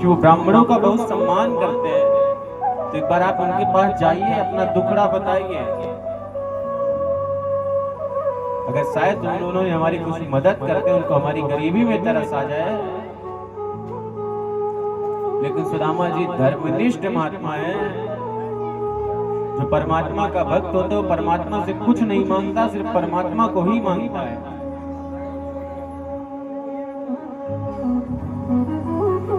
कि वो ब्राह्मणों का बहुत सम्मान करते हैं। तो एक बार आप उनके पास जाइए, अपना दुखड़ा बताइए। अगर शायद उन्होंने हमारी कुछ मदद करके उनको हमारी गरीबी में तरस आ जाए। लेकिन सुदामा जी धर्मनिष्ठ महात्मा है। जो परमात्मा का भक्त होता है वो परमात्मा से कुछ नहीं मांगता, सिर्फ परमात्मा को ही मांगता है।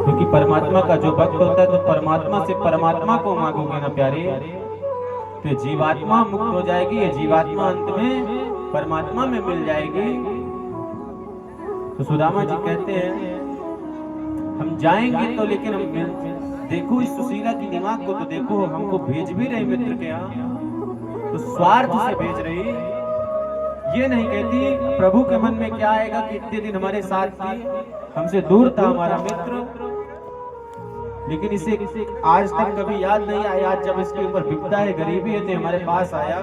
क्योंकि परमात्मा का जो भक्त होता है तो परमात्मा से परमात्मा को मांगोगे ना प्यारे, तो जीवात्मा मुक्त हो जाएगी। ये जीवात्मा अंत में परमात्मा में मिल जाएगी। तो सुदामा जी कहते हैं हम जाएंगे तो, लेकिन हम देखो इस सुशीला की दिमाग को तो देखो, हमको भेज भी रहे मित्र के यहाँ तो स्वार्थ से भेज रही। ये नहीं कहती प्रभु के मन में क्या आएगा कि इतने दिन हमारे साथ थी, हमसे दूर था हमारा मित्र, लेकिन इसे आज तक कभी याद नहीं आया। आज जब इसके ऊपर विपदा है, गरीबी है, तो हमारे पास आया।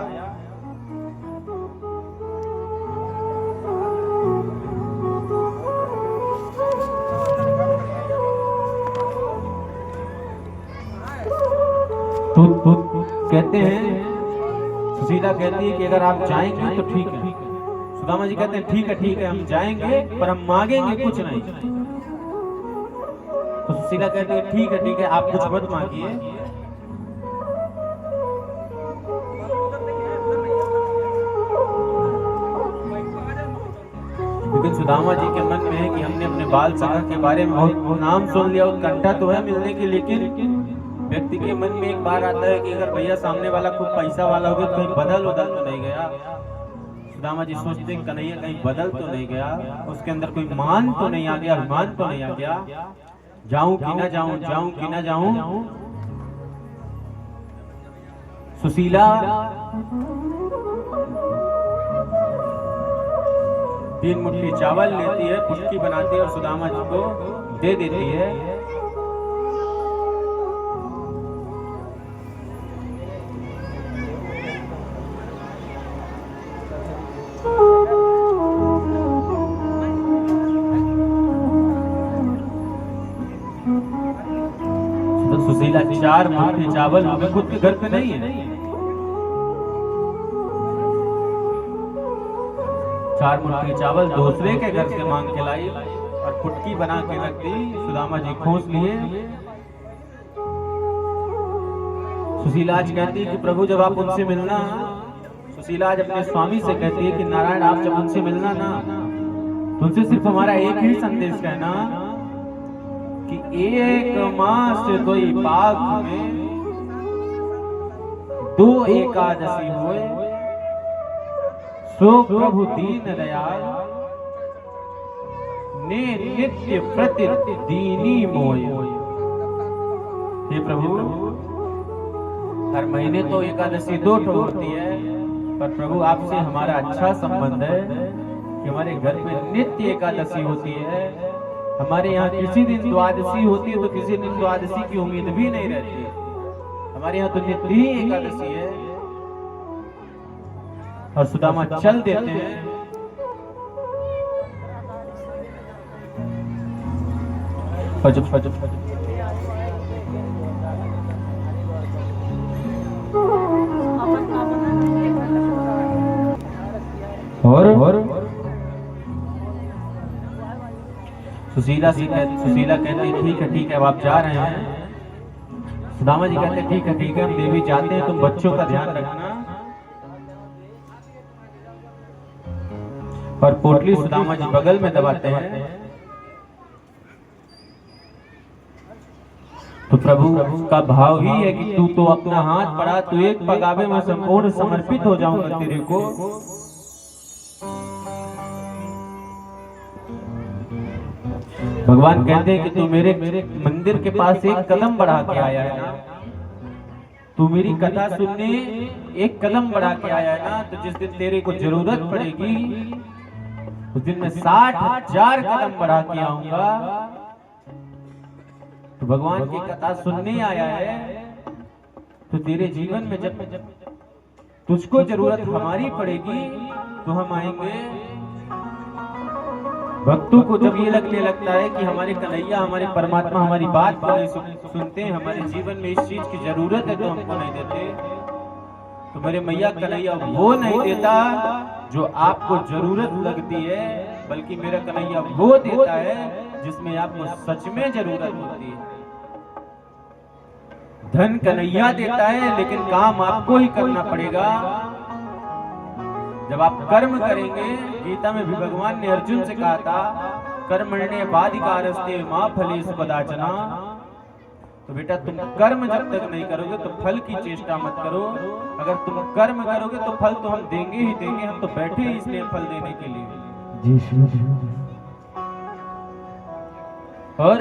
तो कहते हैं, सुशीला कहती है कि अगर आप जाएंगे तो ठीक है। सुदामा जी कहते हैं ठीक है हम जाएंगे, पर हम मांगेंगे कुछ नहीं। तो सुशीला कहती है ठीक है आप कुछ मत मांगिए। लेकिन सुदामा जी के मन में है कि हमने अपने बाल सखा के बारे में बहुत नाम सुन लिया, उत्कंठा तो है मिलने की, लेकिन व्यक्ति के मन में एक बार आता है कि अगर भैया सामने वाला खूब पैसा वाला हो गया तो कहीं बदल तो नहीं गया। सुदामा जी सोचते हैं कन्हैया कहीं बदल तो नहीं गया, उसके अंदर कोई मान तो नहीं आ गया, अभिमान तो नहीं आ गया। जाऊं कि ना जाऊं, जाऊं कि ना जाऊं। सुशीला तीन मुट्ठी चावल लेती है, पुष्टि बनाती है और सुदामा जी को दे देती है। सुशीला 4 मुट्ठी चावल खुद के घर पे नहीं है, 4 मुट्ठी चावल दूसरे के घर से मांग के लाई और पुटकी बना के रख दी। सुदामा जी खोस लिए। सुशीला आज कहती है कि प्रभु जब आप उनसे मिलना, सुशीला आज अपने स्वामी से कहती है कि नारायण आप जब उनसे मिलना ना, तो उनसे सिर्फ हमारा एक ही संदेश कहना कि एक मास दोई पाग में 2 एकादशी होए, सो प्रभु दीन दयाल ने नित्य प्रति दीनी मोय। हे प्रभु हर महीने तो एकादशी 2 होती है, पर प्रभु आपसे हमारा अच्छा संबंध है कि हमारे घर में नित्य एकादशी होती है। हमारे यहाँ किसी दिन द्वादशी होती है तो किसी दिन द्वादशी की उम्मीद भी नहीं रहती। हमारे यहाँ तो नित्य ही एकादशी है। और सुदामा चल देते हैं। और सुशीला कहती है ठीक है अब आप जा रहे हैं। सुदामा जी कहते हैं ठीक है हम देवी जाते हैं, तुम बच्चों का ध्यान रखना। और पोटली सुदामा जी बगल में दबाते हैं। तो प्रभु का भाव ही है कि तू तो अपना हाथ बढ़ा, तू एक पगावे में संपूर्ण समर्पित हो जाऊंगा तेरे को। भगवान कहते हैं कि तू मेरे मंदिर के पास एक कदम बढ़ा के आया है ना, तू मेरी कथा सुनने एक कदम बढ़ा के आया है ना, तो जिस दिन तेरे को जरूरत पड़ेगी उस दिन मैं 60,000 कदम बढ़ा के आऊंगा। तो भगवान की कथा सुनने आया है, तो तेरे जीवन में जब तुझको जरूरत हमारी पड़ेगी तो हम आएंगे। भक्तों को जब ये लगने लगता है कि हमारे कन्हैया हमारे परमात्मा हमारी बात को नहीं सुनते, हमारे जीवन में इस चीज की जरूरत है तो हमको नहीं देते, तो मेरे मैया कन्हैया वो नहीं देता जो आपको जरूरत लगती है, बल्कि मेरा कन्हैया वो देता है जिसमें आपको सच में जरूरत होती है। धन कन्हैया देता है लेकिन काम आपको ही करना पड़ेगा। जब आप कर्म करेंगे, गीता में भी भगवान ने अर्जुन से कहा था कर्मण्ये बाधिकारस्ते मां फलेषु कदाचन, तो बेटा तुम कर्म जब तक नहीं करोगे तो फल की चेष्टा मत करो। अगर तुम कर्म करोगे तो फल तो हम देंगे ही देंगे, हम तो बैठे ही इसलिए फल देने के लिए। और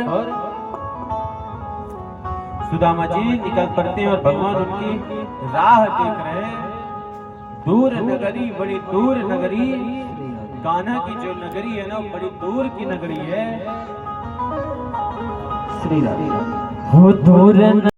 सुदामा जी निकल पड़ते हैं और भगवान उनकी राह देख रहे हैं। दूर नगरी, बड़ी दूर नगरी, कान्हा की जो नगरी है ना वो बड़ी दूर की नगरी है। श्री राम। हो दूर